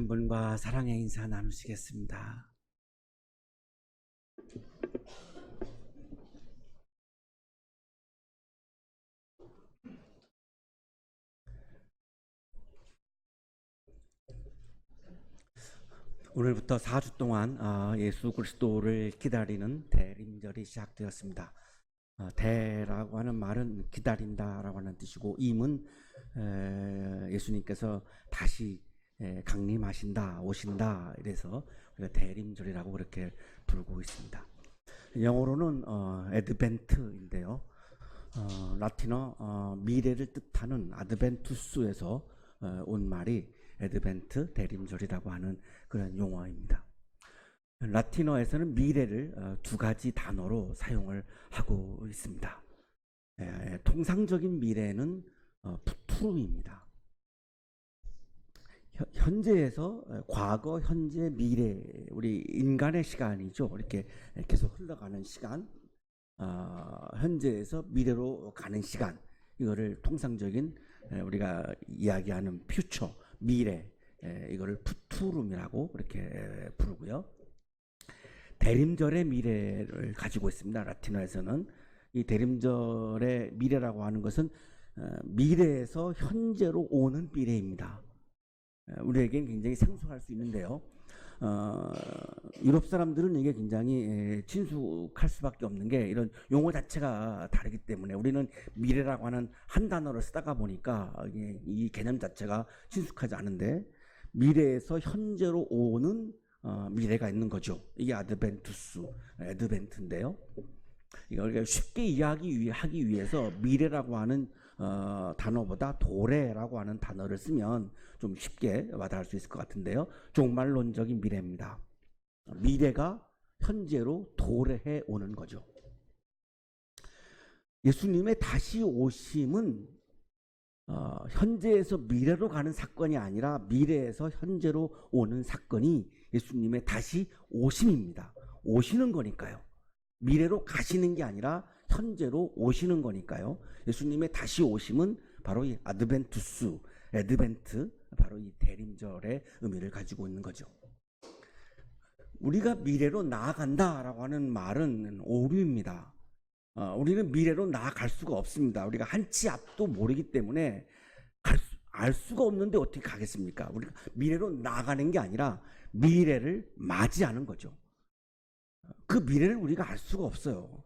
분과 사랑의 인사 나누시겠습니다. 오늘부터 4주 동안 예수 그리스도를 기다리는 대림절이 시작되었습니다. 대라고 하는 말은 기다린다라고 하는 뜻이고, 임은 예수님께서 다시 강림하신다, 오신다, 이래서 우리가 대림절이라고 그렇게 부르고 있습니다. 영어로는 애드벤트인데요. 라틴어 미래를 뜻하는 아드벤투스에서 온 말이 애드벤트, 대림절이라고 하는 그런 용어입니다. 라틴어에서는 미래를 두 가지 단어로 사용을 하고 있습니다. 통상적인 미래는 푸투룸입니다. 현재에서 과거, 현재, 미래, 우리 인간의 시간이죠. 이렇게 계속 흘러가는 시간, 현재에서 미래로 가는 시간, 이거를 통상적인 우리가 이야기하는 퓨처, 미래, 이거를 푸투룸이라고 그렇게 부르고요. 대림절의 미래를 가지고 있습니다. 라틴어에서는 이 대림절의 미래라고 하는 것은 미래에서 현재로 오는 미래입니다. 우리에겐 굉장히 생소할 수 있는데요. 유럽 사람들은 이게 굉장히 친숙할 수밖에 없는 게 이런 용어 자체가 다르기 때문에 우리는 미래라고 하는 한 단어를 쓰다가 보니까 이 개념 자체가 친숙하지 않은데, 미래에서 현재로 오는 미래가 있는 거죠. 이게 애드벤트인데요. 이걸 쉽게 이해하기 위해서 미래라고 하는 단어보다 도래라고 하는 단어를 쓰면 좀 쉽게 와닿을 수 있을 것 같은데요. 종말론적인 미래입니다. 미래가 현재로 도래해 오는 거죠. 예수님의 다시 오심은 현재에서 미래로 가는 사건이 아니라 미래에서 현재로 오는 사건이 예수님의 다시 오심입니다. 오시는 거니까요. 미래로 가시는 게 아니라 현재로 오시는 거니까요. 예수님의 다시 오심은 바로 이 아드벤투스, 애드벤트, 바로 이 대림절의 의미를 가지고 있는 거죠. 우리가 미래로 나아간다라고 하는 말은 오류입니다. 우리는 미래로 나아갈 수가 없습니다. 우리가 한치 앞도 모르기 때문에 알 수가 없는데 어떻게 가겠습니까? 우리가 미래로 나아가는 게 아니라 미래를 맞이하는 거죠. 그 미래를 우리가 알 수가 없어요.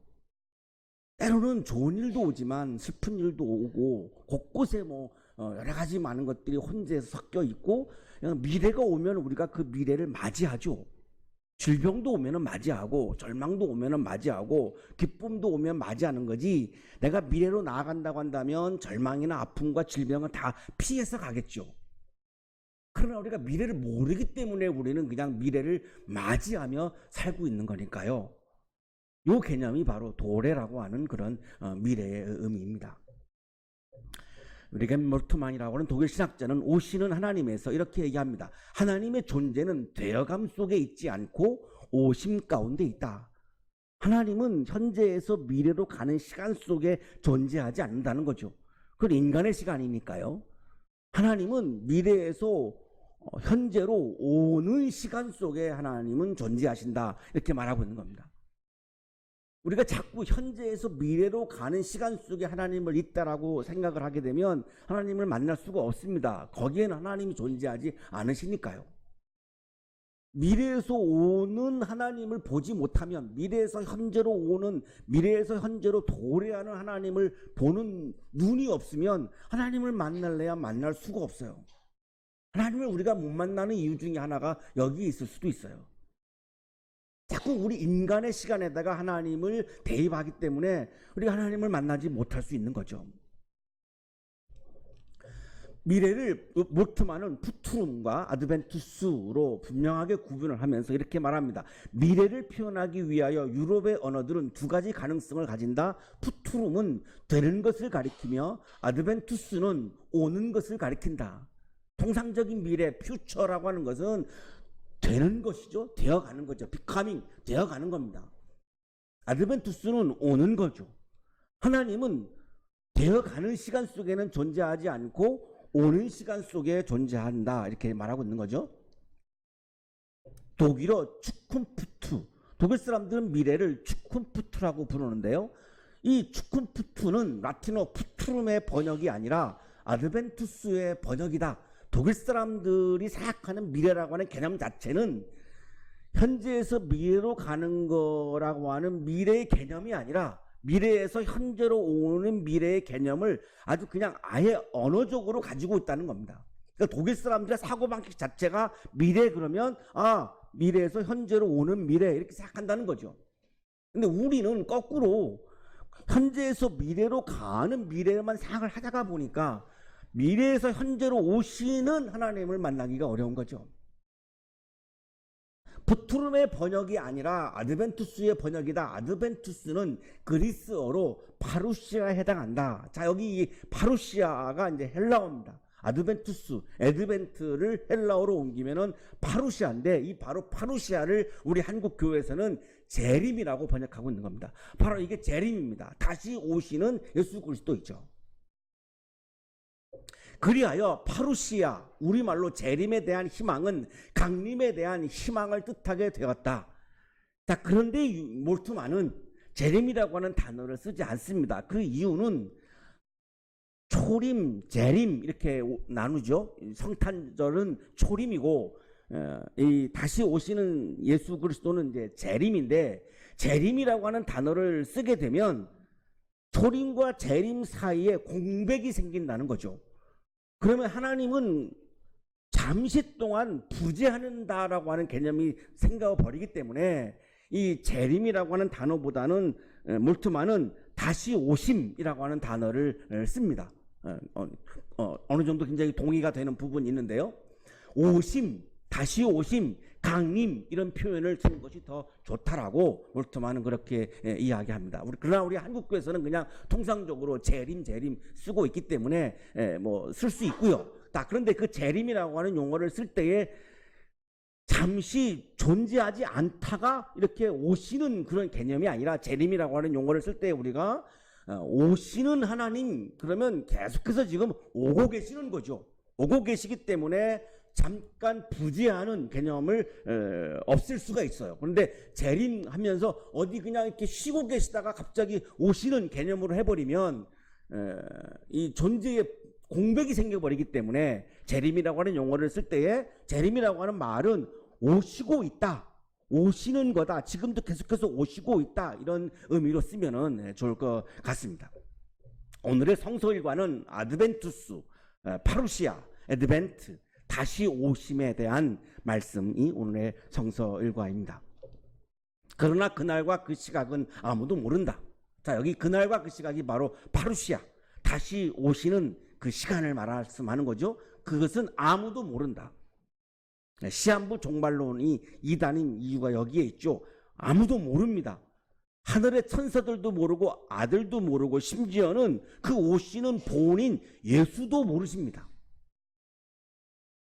때로는 좋은 일도 오지만 슬픈 일도 오고, 곳곳에 여러 가지 많은 것들이 혼재해서 섞여 있고, 미래가 오면 우리가 그 미래를 맞이하죠. 질병도 오면은 맞이하고, 절망도 오면은 맞이하고, 기쁨도 오면 맞이하는 거지, 내가 미래로 나아간다고 한다면 절망이나 아픔과 질병은 다 피해서 가겠죠. 그러나 우리가 미래를 모르기 때문에 우리는 그냥 미래를 맞이하며 살고 있는 거니까요. 이 개념이 바로 도래라고 하는 그런 미래의 의미입니다. 리겐 몰트만이라고 하는 독일 신학자는 오시는 하나님에서 이렇게 얘기합니다. 하나님의 존재는 되어감 속에 있지 않고 오심 가운데 있다. 하나님은 현재에서 미래로 가는 시간 속에 존재하지 않는다는 거죠. 그건 인간의 시간이니까요. 하나님은 미래에서 현재로 오는 시간 속에 하나님은 존재하신다, 이렇게 말하고 있는 겁니다. 우리가 자꾸 현재에서 미래로 가는 시간 속에 하나님을 있다라고 생각을 하게 되면 하나님을 만날 수가 없습니다. 거기에는 하나님이 존재하지 않으시니까요. 미래에서 오는 하나님을 보지 못하면, 미래에서 현재로 오는, 미래에서 현재로 도래하는 하나님을 보는 눈이 없으면 하나님을 만날래야 만날 수가 없어요. 하나님을 우리가 못 만나는 이유 중에 하나가 여기 있을 수도 있어요. 자꾸 우리 인간의 시간에다가 하나님을 대입하기 때문에 우리가 하나님을 만나지 못할 수 있는 거죠. 미래를 몰트만은 푸투룸과 아드벤투스로 분명하게 구분을 하면서 이렇게 말합니다. 미래를 표현하기 위하여 유럽의 언어들은 두 가지 가능성을 가진다. 푸투룸은 되는 것을 가리키며 아드벤투스는 오는 것을 가리킨다. 통상적인 미래, 퓨처라고 하는 것은 되는 것이죠. 되어가는 거죠. 비카밍, 되어가는 겁니다. 아드벤투스는 오는 거죠. 하나님은 되어가는 시간 속에는 존재하지 않고 오는 시간 속에 존재한다, 이렇게 말하고 있는 거죠. 독일어 추쿤푸트. 독일 사람들은 미래를 추쿤푸트라고 부르는데요. 이 추쿤푸트는 라틴어 푸트룸의 번역이 아니라 아드벤투스의 번역이다. 독일 사람들이 생각하는 미래라고 하는 개념 자체는 현재에서 미래로 가는 거라고 하는 미래의 개념이 아니라 미래에서 현재로 오는 미래의 개념을 아주 그냥 아예 언어적으로 가지고 있다는 겁니다. 그러니까 독일 사람들의 사고방식 자체가 미래 그러면 미래에서 현재로 오는 미래 이렇게 생각한다는 거죠. 근데 우리는 거꾸로 현재에서 미래로 가는 미래만 생각을 하다가 보니까 미래에서 현재로 오시는 하나님을 만나기가 어려운 거죠. 푸트룸의 번역이 아니라 아드벤투스의 번역이다. 아드벤투스는 그리스어로 파루시아에 해당한다. 자, 여기 이 파루시아가 이제 헬라어입니다. 아드벤투스, 에드벤트를 헬라어로 옮기면은 파루시아인데 이 바로 파루시아를 우리 한국 교회에서는 재림이라고 번역하고 있는 겁니다. 바로 이게 재림입니다. 다시 오시는 예수 그리스도이죠. 그리하여 파루시아, 우리말로 재림에 대한 희망은 강림에 대한 희망을 뜻하게 되었다. 자, 그런데 몰트만은 재림이라고 하는 단어를 쓰지 않습니다. 그 이유는 초림, 재림 이렇게 나누죠. 성탄절은 초림이고 이 다시 오시는 예수 그리스도는 이제 재림인데, 재림이라고 하는 단어를 쓰게 되면 초림과 재림 사이에 공백이 생긴다는 거죠. 그러면 하나님은 잠시 동안 부재한다라고 하는 개념이 생겨 버리기 때문에 이 재림이라고 하는 단어보다는 몰트만은 다시 오심이라고 하는 단어를 씁니다. 어느 정도 굉장히 동의가 되는 부분이 있는데요. 오심, 다시 오심, 강림 이런 표현을 쓰는 것이 더 좋다라고 몰트만은 그렇게 이야기합니다. 그러나 우리 한국교회에서는 그냥 통상적으로 재림 쓰고 있기 때문에 뭐 쓸 수 있고요. 그런데 그 재림이라고 하는 용어를 쓸 때에 잠시 존재하지 않다가 이렇게 오시는 그런 개념이 아니라, 재림이라고 하는 용어를 쓸 때 우리가 오시는 하나님, 그러면 계속해서 지금 오고 계시는 거죠. 오고 계시기 때문에 잠깐 부재하는 개념을 없앨 수가 있어요. 그런데 재림하면서 어디 그냥 이렇게 쉬고 계시다가 갑자기 오시는 개념으로 해버리면 이 존재의 공백이 생겨버리기 때문에 재림이라고 하는 용어를 쓸 때에 재림이라고 하는 말은 오시고 있다, 오시는 거다, 지금도 계속해서 오시고 있다, 이런 의미로 쓰면은 좋을 것 같습니다. 오늘의 성서일과는 아드벤투스, 파루시아, 에드벤트, 다시 오심에 대한 말씀이 오늘의 성서일과입니다. 그러나 그날과 그 시각은 아무도 모른다. 자, 여기 그날과 그 시각이 바로 파루시아, 다시 오시는 그 시간을 말씀하는 거죠. 그것은 아무도 모른다. 시한부 종말론이 이단인 이유가 여기에 있죠. 아무도 모릅니다. 하늘의 천사들도 모르고 아들도 모르고 심지어는 그 오시는 본인 예수도 모르십니다.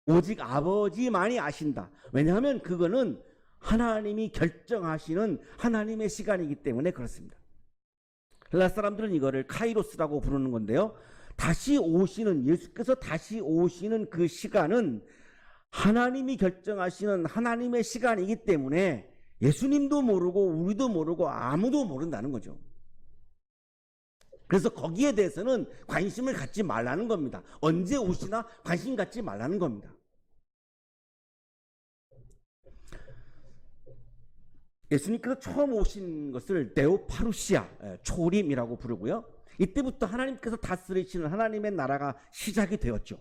오직 아버지만이 아신다. 왜냐하면 그거는 하나님이 결정하시는 하나님의 시간이기 때문에 그렇습니다. 헬라 사람들은 이거를 카이로스라고 부르는 건데요. 다시 오시는, 예수께서 다시 오시는 그 시간은 하나님이 결정하시는 하나님의 시간이기 때문에 예수님도 모르고 우리도 모르고 아무도 모른다는 거죠. 그래서 거기에 대해서는 관심을 갖지 말라는 겁니다. 언제 오시나 관심 갖지 말라는 겁니다. 예수님께서 처음 오신 것을 데오파루시아, 초림이라고 부르고요. 이때부터 하나님께서 다스리시는 하나님의 나라가 시작이 되었죠.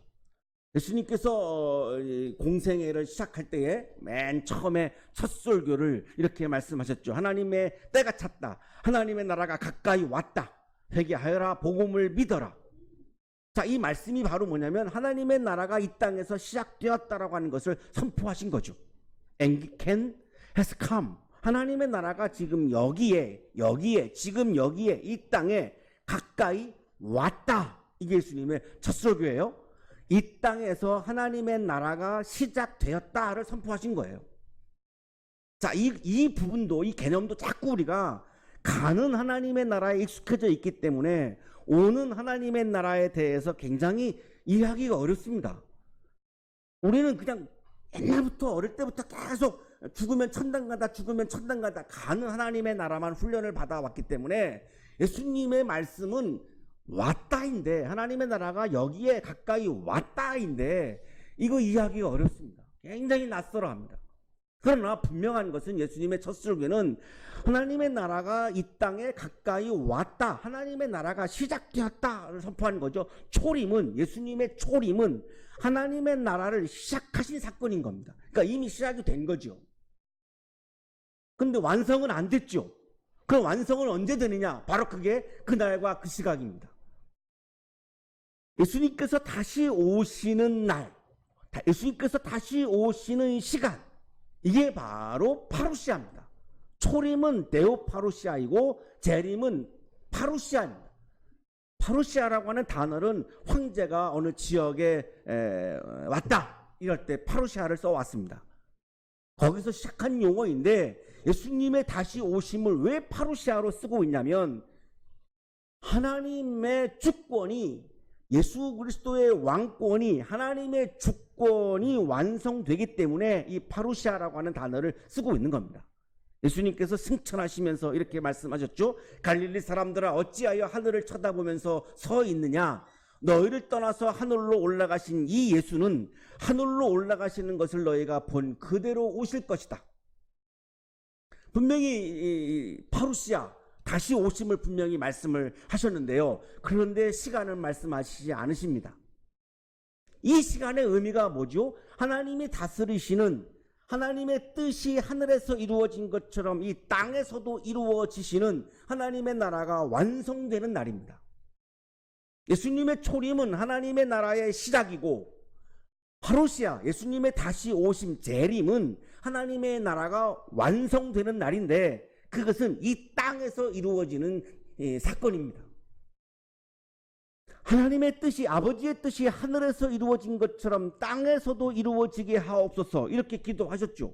예수님께서 공생애를 시작할 때에 맨 처음에 첫 설교를 이렇게 말씀하셨죠. 하나님의 때가 찼다. 하나님의 나라가 가까이 왔다. 회개하여라. 복음을 믿어라. 자, 이 말씀이 바로 뭐냐면 하나님의 나라가 이 땅에서 시작되었다라고 하는 것을 선포하신 거죠. Kingdom has come. 하나님의 나라가 지금 여기에, 지금 여기에, 이 땅에 가까이 왔다. 이게 예수님의 첫 설교예요. 이 땅에서 하나님의 나라가 시작되었다를 선포하신 거예요. 자, 이 부분도, 이 개념도 자꾸 우리가 가는 하나님의 나라에 익숙해져 있기 때문에 오는 하나님의 나라에 대해서 굉장히 이해하기가 어렵습니다. 우리는 그냥 옛날부터 어릴 때부터 계속 죽으면 천당 가다 죽으면 천당 가다 가는 하나님의 나라만 훈련을 받아왔기 때문에 예수님의 말씀은 왔다인데, 하나님의 나라가 여기에 가까이 왔다인데 이거 이해하기가 어렵습니다. 굉장히 낯설어합니다. 그러나 분명한 것은 예수님의 첫 설교는 하나님의 나라가 이 땅에 가까이 왔다, 하나님의 나라가 시작되었다를 선포한 거죠. 초림은, 예수님의 초림은 하나님의 나라를 시작하신 사건인 겁니다. 그러니까 이미 시작이 된 거죠. 근데 완성은 안 됐죠. 그 완성은 언제 되느냐? 바로 그게 그날과 그 시각입니다. 예수님께서 다시 오시는 날, 예수님께서 다시 오시는 시간, 이게 바로 파루시아입니다. 초림은 데오파루시아이고 재림은 파루시아입니다. 파루시아라고 하는 단어는 황제가 어느 지역에 왔다 이럴 때 파루시아를 써왔습니다. 거기서 시작한 용어인데 예수님의 다시 오심을 왜 파루시아로 쓰고 있냐면 하나님의 주권이, 예수 그리스도의 왕권이, 하나님의 주권이 완성되기 때문에 이 파루시아라고 하는 단어를 쓰고 있는 겁니다. 예수님께서 승천하시면서 이렇게 말씀하셨죠. 갈릴리 사람들아 어찌하여 하늘을 쳐다보면서 서 있느냐. 너희를 떠나서 하늘로 올라가신 이 예수는 하늘로 올라가시는 것을 너희가 본 그대로 오실 것이다. 분명히 파루시아, 다시 오심을 분명히 말씀을 하셨는데요. 그런데 시간을 말씀하시지 않으십니다. 이 시간의 의미가 뭐죠? 하나님이 다스리시는, 하나님의 뜻이 하늘에서 이루어진 것처럼 이 땅에서도 이루어지시는 하나님의 나라가 완성되는 날입니다. 예수님의 초림은 하나님의 나라의 시작이고 파루시아, 예수님의 다시 오심 재림은 하나님의 나라가 완성되는 날인데 그것은 이 땅에서 이루어지는 사건입니다. 하나님의 뜻이, 아버지의 뜻이 하늘에서 이루어진 것처럼 땅에서도 이루어지게 하옵소서, 이렇게 기도하셨죠.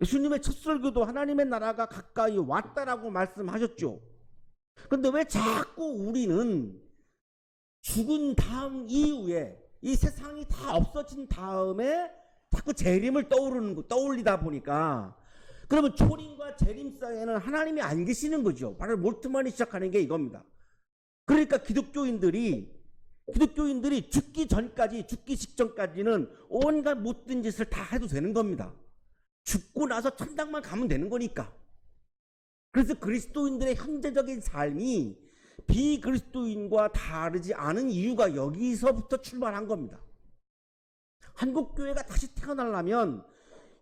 예수님의 첫 설교도 하나님의 나라가 가까이 왔다라고 말씀하셨죠. 그런데 왜 자꾸 우리는 죽은 다음 이후에, 이 세상이 다 없어진 다음에 자꾸 재림을 떠올리다 보니까, 그러면 초림과 재림 사이에는 하나님이 안 계시는 거죠. 바로 몰트만이 시작하는 게 이겁니다. 그러니까 기독교인들이 죽기 전까지, 죽기 직전까지는 온갖 못된 짓을 다 해도 되는 겁니다. 죽고 나서 천당만 가면 되는 거니까. 그래서 그리스도인들의 현재적인 삶이 비그리스도인과 다르지 않은 이유가 여기서부터 출발한 겁니다. 한국교회가 다시 태어나려면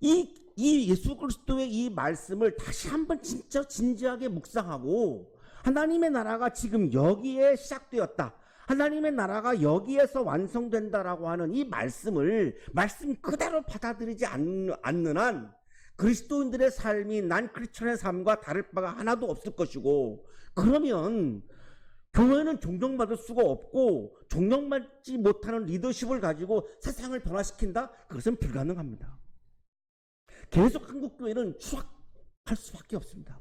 이 예수 그리스도의 이 말씀을 다시 한번 진짜 진지하게 묵상하고, 하나님의 나라가 지금 여기에 시작되었다, 하나님의 나라가 여기에서 완성된다라고 하는 이 말씀을 말씀 그대로 받아들이지 않는 한 그리스도인들의 삶이 난 크리스천의 삶과 다를 바가 하나도 없을 것이고, 그러면 교회는 존경받을 수가 없고 존경받지 못하는 리더십을 가지고 세상을 변화시킨다? 그것은 불가능합니다. 계속 한국교회는 추락할 수밖에 없습니다.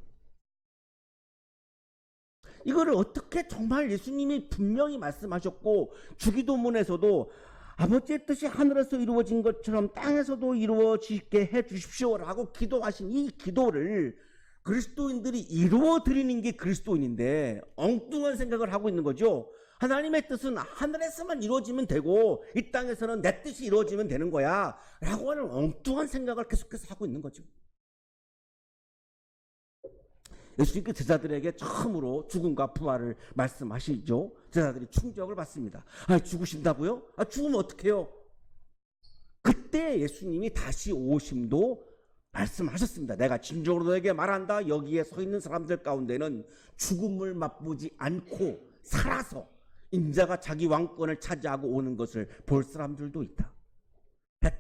이거를 어떻게, 정말 예수님이 분명히 말씀하셨고 주기도문에서도 아버지의 뜻이 하늘에서 이루어진 것처럼 땅에서도 이루어지게 해 주십시오라고 기도하신 이 기도를 그리스도인들이 이루어 드리는 게 그리스도인인데 엉뚱한 생각을 하고 있는 거죠. 하나님의 뜻은 하늘에서만 이루어지면 되고 이 땅에서는 내 뜻이 이루어지면 되는 거야 라고 하는 엉뚱한 생각을 계속해서 하고 있는 거죠. 예수님께 제자들에게 처음으로 죽음과 부활을 말씀하시죠. 제자들이 충격을 받습니다. 죽으신다고요? 죽으면 어떡해요? 그때 예수님이 다시 오심도 말씀하셨습니다. 내가 진정으로 너에게 말한다. 여기에 서 있는 사람들 가운데는 죽음을 맛보지 않고 살아서 인자가 자기 왕권을 차지하고 오는 것을 볼 사람들도 있다.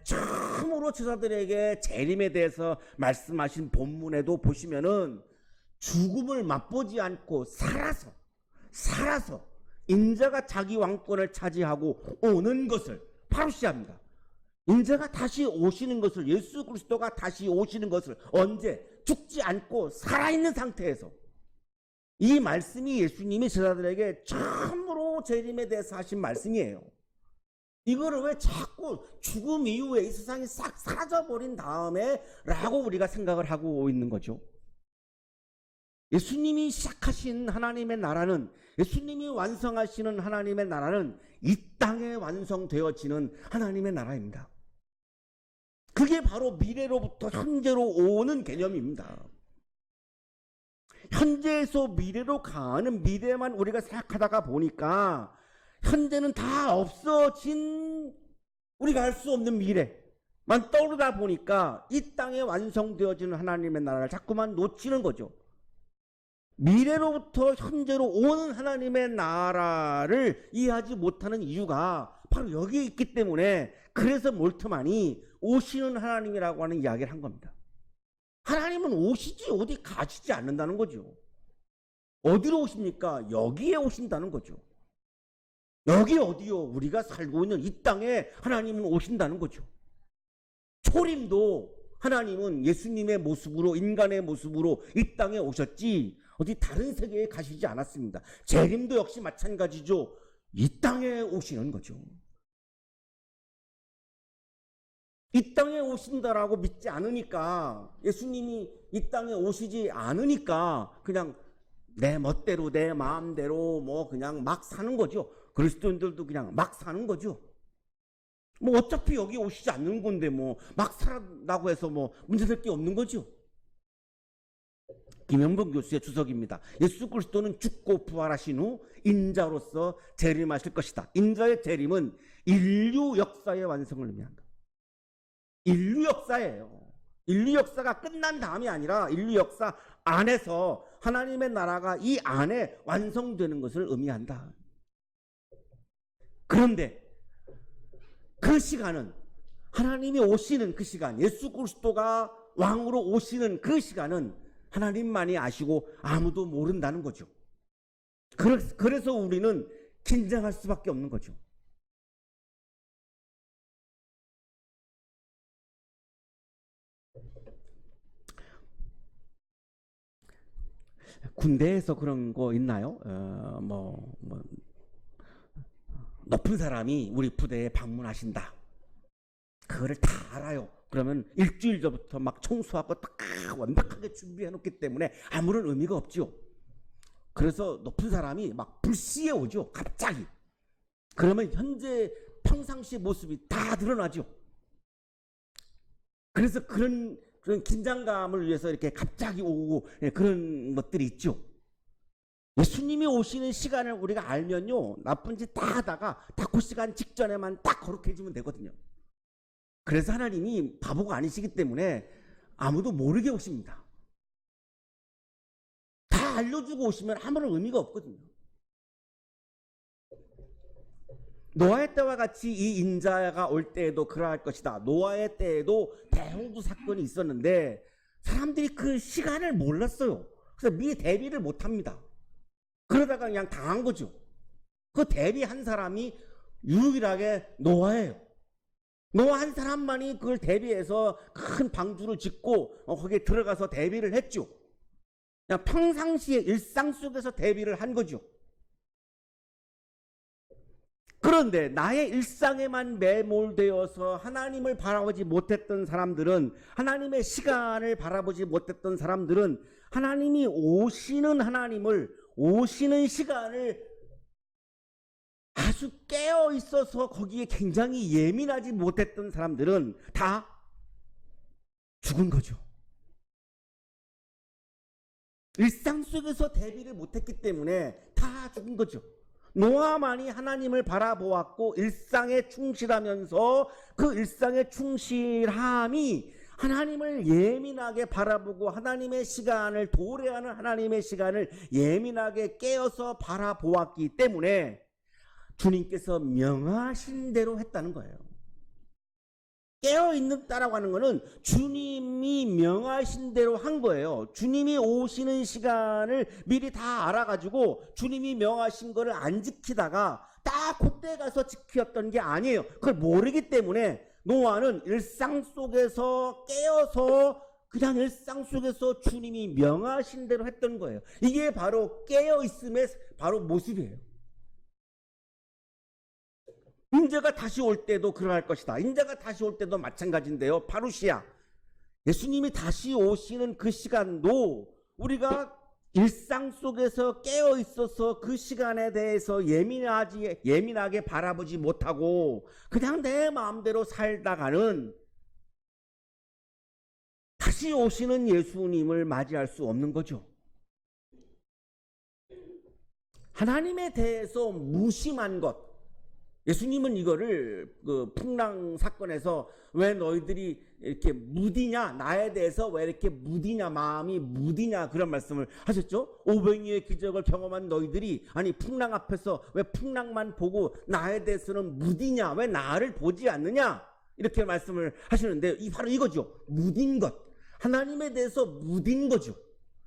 처음으로 제자들에게 재림에 대해서 말씀하신 본문에도 보시면은 죽음을 맛보지 않고 살아서 인자가 자기 왕권을 차지하고 오는 것을 파루시아입니다. 인자가 다시 오시는 것을, 예수 그리스도가 다시 오시는 것을, 언제? 죽지 않고 살아있는 상태에서. 이 말씀이 예수님이 제자들에게 처음으로 재림에 대해서 하신 말씀이에요. 이거를 왜 자꾸 죽음 이후에 이 세상이 싹 사라져버린 다음에 라고 우리가 생각을 하고 있는 거죠. 예수님이 시작하신 하나님의 나라는, 예수님이 완성하시는 하나님의 나라는 이 땅에 완성되어지는 하나님의 나라입니다. 그게 바로 미래로부터 현재로 오는 개념입니다. 현재에서 미래로 가는 미래만 우리가 생각하다가 보니까 현재는 다 없어진, 우리가 알 수 없는 미래만 떠오르다 보니까 이 땅에 완성되어지는 하나님의 나라를 자꾸만 놓치는 거죠. 미래로부터 현재로 오는 하나님의 나라를 이해하지 못하는 이유가 바로 여기에 있기 때문에, 그래서 몰트만이 오시는 하나님이라고 하는 이야기를 한 겁니다. 하나님은 오시지 어디 가시지 않는다는 거죠. 어디로 오십니까? 여기에 오신다는 거죠. 여기 어디요? 우리가 살고 있는 이 땅에 하나님은 오신다는 거죠. 초림도 하나님은 예수님의 모습으로, 인간의 모습으로 이 땅에 오셨지 어디 다른 세계에 가시지 않았습니다. 재림도 역시 마찬가지죠. 이 땅에 오시는 거죠. 이 땅에 오신다라고 믿지 않으니까, 예수님이 이 땅에 오시지 않으니까 그냥 내 멋대로 내 마음대로 뭐 그냥 막 사는 거죠. 그리스도인들도 그냥 막 사는 거죠. 뭐 어차피 여기 오시지 않는 건데 뭐 막 살았다고 해서 뭐 문제될 게 없는 거죠. 김영봉 교수의 주석입니다. 예수 그리스도는 죽고 부활하신 후 인자로서 재림하실 것이다. 인자의 재림은 인류 역사의 완성을 의미한다. 인류 역사예요. 인류 역사가 끝난 다음이 아니라 인류 역사 안에서 하나님의 나라가 이 안에 완성되는 것을 의미한다. 그런데 그 시간은, 하나님이 오시는 그 시간, 예수 그리스도가 왕으로 오시는 그 시간은 하나님만이 아시고 아무도 모른다는 거죠. 그래서 우리는 긴장할 수밖에 없는 거죠. 군대에서 그런 거 있나요? 높은 사람이 우리 부대에 방문하신다. 그거를 다 알아요. 그러면 일주일 전부터 막 청소하고 딱 완벽하게 준비해 놓기 때문에 아무런 의미가 없죠. 그래서 높은 사람이 막 불시에 오죠. 갑자기. 그러면 현재 평상시 모습이 다 드러나죠. 그래서 그런 긴장감을 위해서 이렇게 갑자기 오고 그런 것들이 있죠. 예수님이 오시는 시간을 우리가 알면요, 나쁜 짓 다 하다가 딱 그 시간 직전에만 딱 거룩해지면 되거든요. 그래서 하나님이 바보가 아니시기 때문에 아무도 모르게 오십니다. 다 알려주고 오시면 아무런 의미가 없거든요. 노아의 때와 같이 이 인자가 올 때에도 그러할 것이다. 노아의 때에도 대홍수 사건이 있었는데 사람들이 그 시간을 몰랐어요. 그래서 미리 대비를 못합니다. 그러다가 그냥 당한 거죠. 그 대비한 사람이 유일하게 노아예요. 노아 한 사람만이 그걸 대비해서 큰 방주를 짓고 거기에 들어가서 대비를 했죠. 그냥 평상시에 일상 속에서 대비를 한 거죠. 그런데 나의 일상에만 매몰되어서 하나님을 바라보지 못했던 사람들은, 하나님의 시간을 바라보지 못했던 사람들은 하나님이 오시는 하나님을, 오시는 시간을 아주 깨어 있어서 거기에 굉장히 예민하지 못했던 사람들은 다 죽은 거죠. 일상 속에서 대비를 못했기 때문에 다 죽은 거죠. 노아만이 하나님을 바라보았고 일상에 충실하면서 그 일상의 충실함이 하나님을 예민하게 바라보고 하나님의 시간을, 도래하는 하나님의 시간을 예민하게 깨어서 바라보았기 때문에 주님께서 명하신 대로 했다는 거예요. 깨어있는다라고 하는 것은 주님이 명하신 대로 한 거예요. 주님이 오시는 시간을 미리 다 알아가지고 주님이 명하신 거를 안 지키다가 딱 그때 가서 지켰던 게 아니에요. 그걸 모르기 때문에 노아는 일상 속에서 깨어서 그냥 일상 속에서 주님이 명하신 대로 했던 거예요. 이게 바로 깨어있음의 바로 모습이에요. 인자가 다시 올 때도 그러할 것이다. 인자가 다시 올 때도 마찬가지인데요. 파루시아, 예수님이 다시 오시는 그 시간도 우리가 일상 속에서 깨어 있어서 그 시간에 대해서 예민하게 바라보지 못하고 그냥 내 마음대로 살다가는 다시 오시는 예수님을 맞이할 수 없는 거죠. 하나님에 대해서 무심한 것. 예수님은 이거를 그 풍랑 사건에서 왜 너희들이 이렇게 무디냐, 나에 대해서 왜 이렇게 무디냐, 마음이 무디냐, 그런 말씀을 하셨죠. 오병이의 기적을 경험한 너희들이 아니 풍랑 앞에서 왜 풍랑만 보고 나에 대해서는 무디냐, 왜 나를 보지 않느냐, 이렇게 말씀을 하시는데 바로 이거죠. 무딘 것. 하나님에 대해서 무딘 거죠.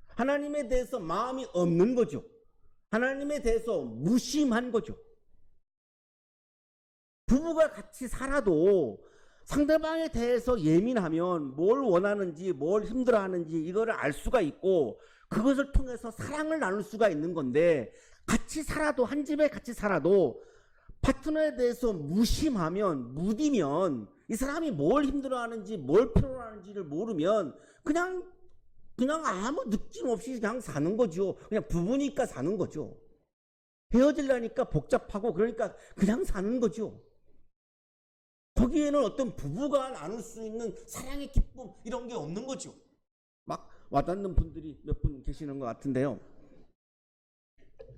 하나님에 대해서 마음이 없는 거죠. 하나님에 대해서 무심한 거죠. 부부가 같이 살아도 상대방에 대해서 예민하면 뭘 원하는지 뭘 힘들어하는지 이거를 알 수가 있고 그것을 통해서 사랑을 나눌 수가 있는 건데, 같이 살아도, 한 집에 같이 살아도 파트너에 대해서 무심하면, 무디면, 이 사람이 뭘 힘들어하는지 뭘 필요하는지를 모르면 그냥 아무 느낌 없이 그냥 사는 거죠. 그냥 부부니까 사는 거죠. 헤어지려니까 복잡하고 그러니까 그냥 사는 거죠. 거기에는 어떤 부부가 나눌 수 있는 사랑의 기쁨 이런 게 없는 거죠. 막 와닿는 분들이 몇 분 계시는 것 같은데요.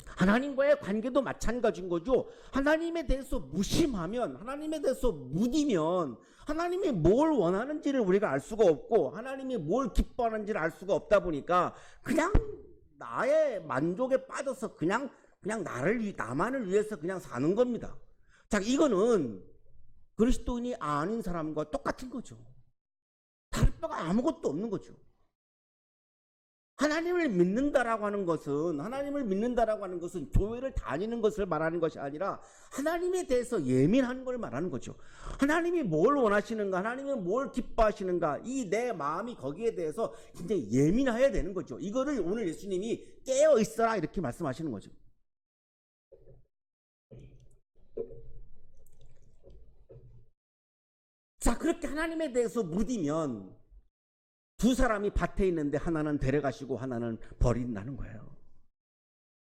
하나님과의 관계도 마찬가지인 거죠. 하나님에 대해서 무심하면, 하나님에 대해서 무디면 하나님이 뭘 원하는지를 우리가 알 수가 없고 하나님이 뭘 기뻐하는지를 알 수가 없다 보니까 그냥 나의 만족에 빠져서 그냥 나만을 위해서 그냥 사는 겁니다. 자, 이거는 그리스도인이 아닌 사람과 똑같은 거죠. 다를 바가 아무것도 없는 거죠. 하나님을 믿는다라고 하는 것은 교회를 다니는 것을 말하는 것이 아니라 하나님에 대해서 예민한 걸 말하는 거죠. 하나님이 뭘 원하시는가, 하나님이 뭘 기뻐하시는가, 이 내 마음이 거기에 대해서 굉장히 예민해야 되는 거죠. 이거를 오늘 예수님이 깨어 있어라 이렇게 말씀하시는 거죠. 자, 그렇게 하나님에 대해서 무디면 두 사람이 밭에 있는데 하나는 데려가시고 하나는 버린다는 거예요.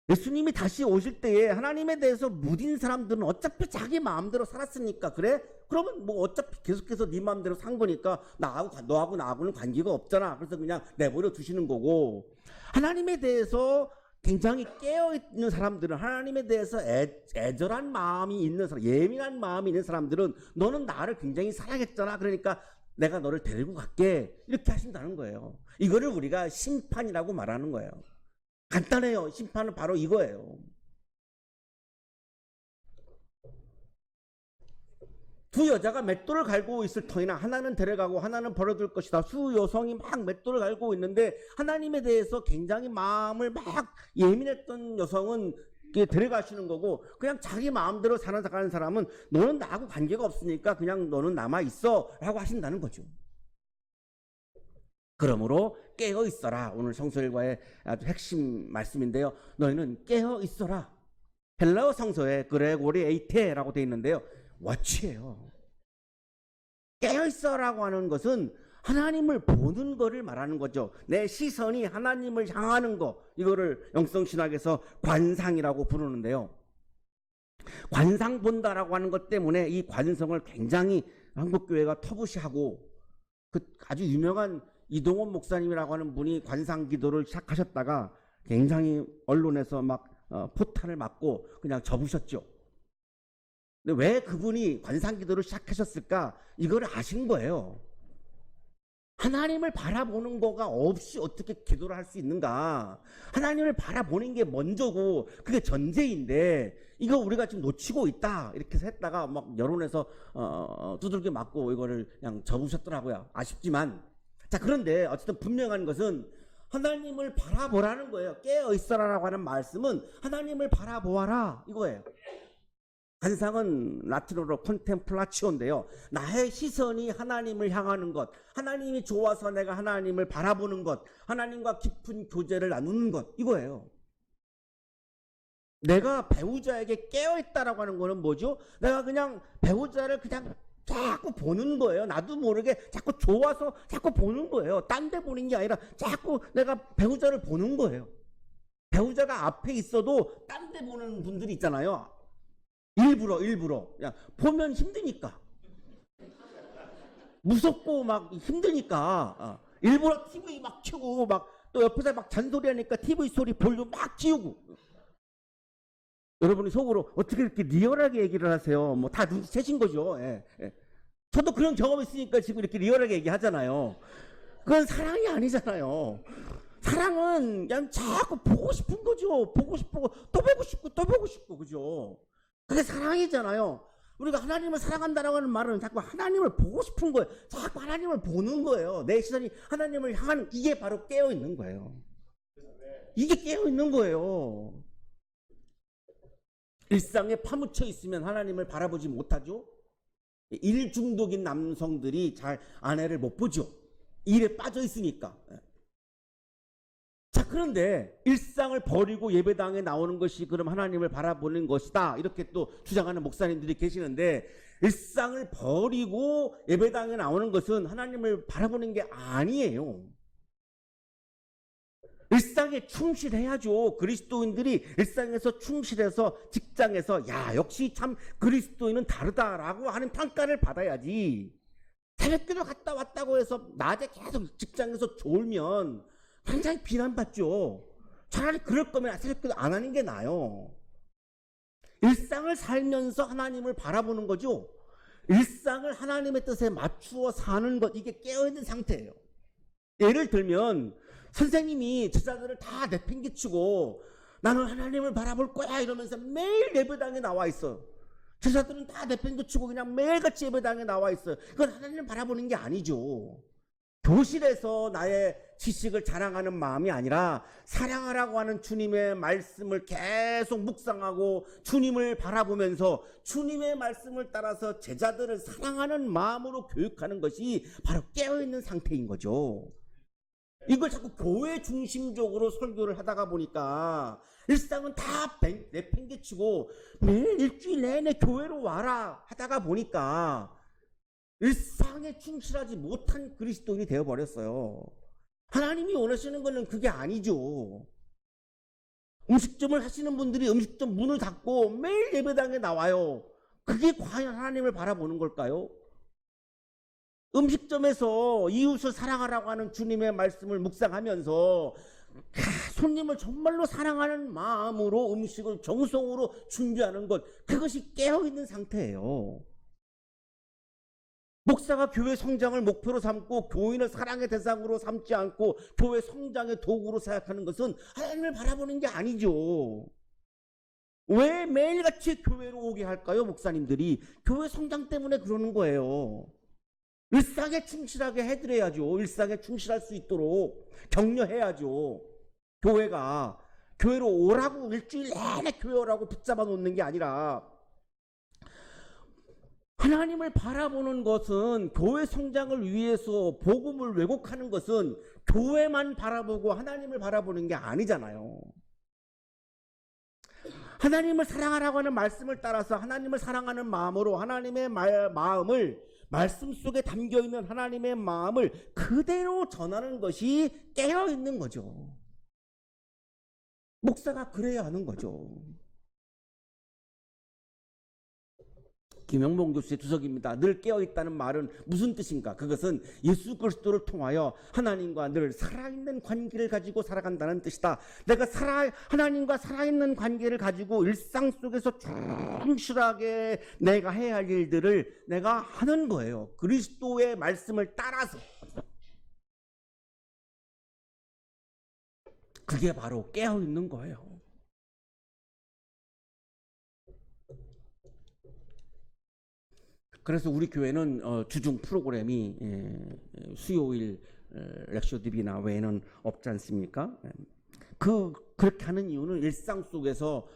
예수님이 다시 오실 때에 하나님에 대해서 무딘 사람들은 어차피 자기 마음대로 살았으니까, 그래? 그러면 뭐 어차피 계속해서 네 마음대로 산 거니까 너하고 나하고는 관계가 없잖아. 그래서 그냥 내버려 두시는 거고, 하나님에 대해서 굉장히 깨어있는 사람들은, 하나님에 대해서 애절한 마음이 있는 사람, 예민한 마음이 있는 사람들은 너는 나를 굉장히 사랑했잖아. 그러니까 내가 너를 데리고 갈게. 이렇게 하신다는 거예요. 이거를 우리가 심판이라고 말하는 거예요. 간단해요. 심판은 바로 이거예요. 두 여자가 맷돌을 갈고 있을 터이나 하나는 데려가고 하나는 버려둘 것이다. 두 여성이 막 맷돌을 갈고 있는데 하나님에 대해서 굉장히 마음을 막 예민했던 여성은 데려가시는 거고, 그냥 자기 마음대로 살아가는 사람은 너는 나하고 관계가 없으니까 그냥 너는 남아있어 라고 하신다는 거죠. 그러므로 깨어 있어라. 오늘 성서일과의 아주 핵심 말씀인데요. 너희는 깨어 있어라. 헬라어 성서에 그레고리 에이테라고 되어 있는데요. watch예요. 깨어 있어라고 하는 것은 하나님을 보는 거를 말하는 거죠. 내 시선이 하나님을 향하는 거, 이거를 영성신학에서 관상이라고 부르는데요. 관상 본다라고 하는 것 때문에 이 관성을 굉장히 한국교회가 터부시하고, 그 아주 유명한 이동원 목사님이라고 하는 분이 관상 기도를 시작하셨다가 굉장히 언론에서 막 포탄을 맞고 그냥 접으셨죠. 근데 왜 그분이 관상 기도를 시작하셨을까? 이거를 아신 거예요. 하나님을 바라보는 거가 없이 어떻게 기도를 할 수 있는가? 하나님을 바라보는 게 먼저고 그게 전제인데 이거 우리가 지금 놓치고 있다 이렇게 해서 했다가 막 여론에서 두들겨 맞고 이거를 그냥 접으셨더라고요. 아쉽지만. 자, 그런데 어쨌든 분명한 것은 하나님을 바라보라는 거예요. 깨어 있어라라고 하는 말씀은 하나님을 바라보아라 이거예요. 관상은 라틴어로 콘템플라치오인데요. 나의 시선이 하나님을 향하는 것, 하나님이 좋아서 내가 하나님을 바라보는 것, 하나님과 깊은 교제를 나누는 것, 이거예요. 내가 배우자에게 깨어있다라고 하는 거는 뭐죠? 내가 그냥 배우자를 그냥 자꾸 보는 거예요. 나도 모르게 자꾸 좋아서 자꾸 보는 거예요. 딴 데 보는 게 아니라 자꾸 내가 배우자를 보는 거예요. 배우자가 앞에 있어도 딴 데 보는 분들이 있잖아요. 일부러. 그냥 보면 힘드니까. 무섭고 막 힘드니까. 일부러 TV 막 켜고 막 또 옆에서 막 잔소리하니까 TV 소리 볼륨 막 키우고. 여러분이 속으로 어떻게 이렇게 리얼하게 얘기를 하세요? 뭐 다 눈치채신 거죠. 예, 예. 저도 그런 경험이 있으니까 지금 이렇게 리얼하게 얘기하잖아요. 그건 사랑이 아니잖아요. 사랑은 그냥 자꾸 보고 싶은 거죠. 보고 싶고 또 보고 싶고 또 보고 싶고, 그죠? 그게 사랑이잖아요. 우리가 하나님을 사랑한다라고 하는 말은 자꾸 하나님을 보고 싶은 거예요. 자꾸 하나님을 보는 거예요. 내 시선이 하나님을 향하는, 이게 바로 깨어 있는 거예요. 이게 깨어 있는 거예요. 일상에 파묻혀 있으면 하나님을 바라보지 못하죠. 일 중독인 남성들이 잘 아내를 못 보죠. 일에 빠져 있으니까. 자, 그런데 일상을 버리고 예배당에 나오는 것이 그럼 하나님을 바라보는 것이다, 이렇게 또 주장하는 목사님들이 계시는데, 일상을 버리고 예배당에 나오는 것은 하나님을 바라보는 게 아니에요. 일상에 충실해야죠. 그리스도인들이 일상에서 충실해서 직장에서 야, 역시 참 그리스도인은 다르다라고 하는 평가를 받아야지. 새벽기도 갔다 왔다고 해서 낮에 계속 직장에서 졸면 굉장히 비난받죠. 차라리 그럴 거면 새벽기도 안 하는 게 나아요. 일상을 살면서 하나님을 바라보는 거죠. 일상을 하나님의 뜻에 맞추어 사는 것, 이게 깨어있는 상태예요. 예를 들면 선생님이 제자들을 다 내팽개치고 나는 하나님을 바라볼 거야 이러면서 매일 예배당에 나와 있어. 제자들은 다 내팽개치고 그냥 매일같이 예배당에 나와 있어요. 그건 하나님을 바라보는 게 아니죠. 교실에서 나의 지식을 자랑하는 마음이 아니라 사랑하라고 하는 주님의 말씀을 계속 묵상하고 주님을 바라보면서 주님의 말씀을 따라서 제자들을 사랑하는 마음으로 교육하는 것이 바로 깨어있는 상태인 거죠. 이걸 자꾸 교회 중심적으로 설교를 하다가 보니까 일상은 다 내팽개치고 매일 일주일 내내 교회로 와라 하다가 보니까 일상에 충실하지 못한 그리스도인이 되어버렸어요. 하나님이 원하시는 것은 그게 아니죠. 음식점을 하시는 분들이 음식점 문을 닫고 매일 예배당에 나와요. 그게 과연 하나님을 바라보는 걸까요? 음식점에서 이웃을 사랑하라고 하는 주님의 말씀을 묵상하면서 손님을 정말로 사랑하는 마음으로 음식을 정성으로 준비하는 것, 그것이 깨어있는 상태예요. 목사가 교회 성장을 목표로 삼고 교인을 사랑의 대상으로 삼지 않고 교회 성장의 도구로 생각하는 것은 하나님을 바라보는 게 아니죠. 왜 매일같이 교회로 오게 할까요? 목사님들이 교회 성장 때문에 그러는 거예요. 일상에 충실하게 해드려야죠. 일상에 충실할 수 있도록 격려해야죠. 교회가 교회로 오라고 일주일 내내 교회 오라고 붙잡아 놓는 게 아니라, 하나님을 바라보는 것은, 교회 성장을 위해서 복음을 왜곡하는 것은 교회만 바라보고 하나님을 바라보는 게 아니잖아요. 하나님을 사랑하라고 하는 말씀을 따라서 하나님을 사랑하는 마음으로 하나님의 마음을, 말씀 속에 담겨있는 하나님의 마음을 그대로 전하는 것이 깨어있는 거죠. 목사가 그래야 하는 거죠. 김영봉 교수의 주석입니다. 늘 깨어있다는 말은 무슨 뜻인가? 그것은 예수 그리스도를 통하여 하나님과 늘 살아있는 관계를 가지고 살아간다는 뜻이다. 내가 하나님과 살아있는 관계를 가지고 일상 속에서 충실하게 내가 해야 할 일들을 내가 하는 거예요. 그리스도의 말씀을 따라서. 그게 바로 깨어있는 거예요. 그래서 우리 교회는 주중 프로그램이 수요일 렉처 DB나 외에는 없지 않습니까? 그렇게 하는 이유는 일상 속에서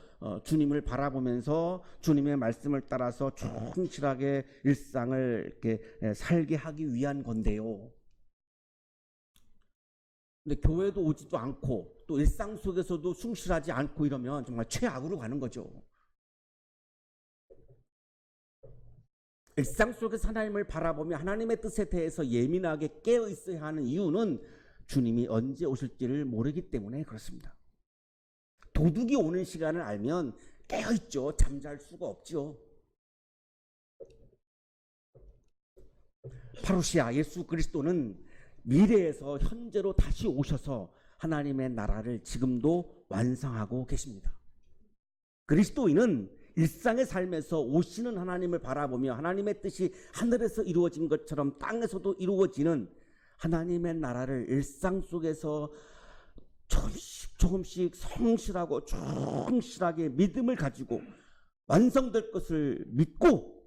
주님을 바라보면서 주님의 말씀을 따라서 충실하게 일상을 이렇게 살게 하기 위한 건데요. 근데 교회도 오지도 않고 또 일상 속에서도 충실하지 않고 이러면 정말 최악으로 가는 거죠. 일상 속에서 하나님을 바라보며 하나님의 뜻에 대해서 예민하게 깨어 있어야 하는 이유는 주님이 언제 오실지를 모르기 때문에 그렇습니다. 도둑이 오는 시간을 알면 깨어 있죠. 잠잘 수가 없죠. 파루시아 예수 그리스도는 미래에서 현재로 다시 오셔서 하나님의 나라를 지금도 완성하고 계십니다. 그리스도인은 일상의 삶에서 오시는 하나님을 바라보며 하나님의 뜻이 하늘에서 이루어진 것처럼 땅에서도 이루어지는 하나님의 나라를 일상 속에서 조금씩 성실하고 충실하게 믿음을 가지고 완성될 것을 믿고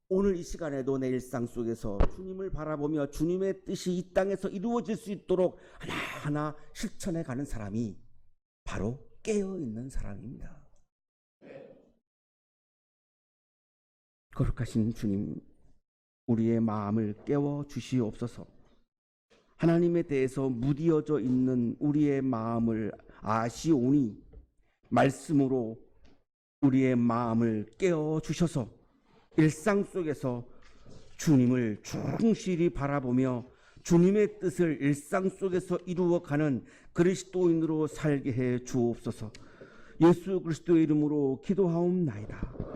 오늘 이 시간에도 내 일상 속에서 주님을 바라보며 주님의 뜻이 이 땅에서 이루어질 수 있도록 하나하나 실천해 가는 사람이 바로 깨어있는 사람입니다. 거룩하신 주님, 우리의 마음을 깨워 주시옵소서. 하나님에 대해서 무디어져 있는 우리의 마음을 아시오니 말씀으로 우리의 마음을 깨워 주셔서 일상 속에서 주님을 충실히 바라보며 주님의 뜻을 일상 속에서 이루어가는 그리스도인으로 살게 해 주옵소서. 예수 그리스도의 이름으로 기도하옵나이다.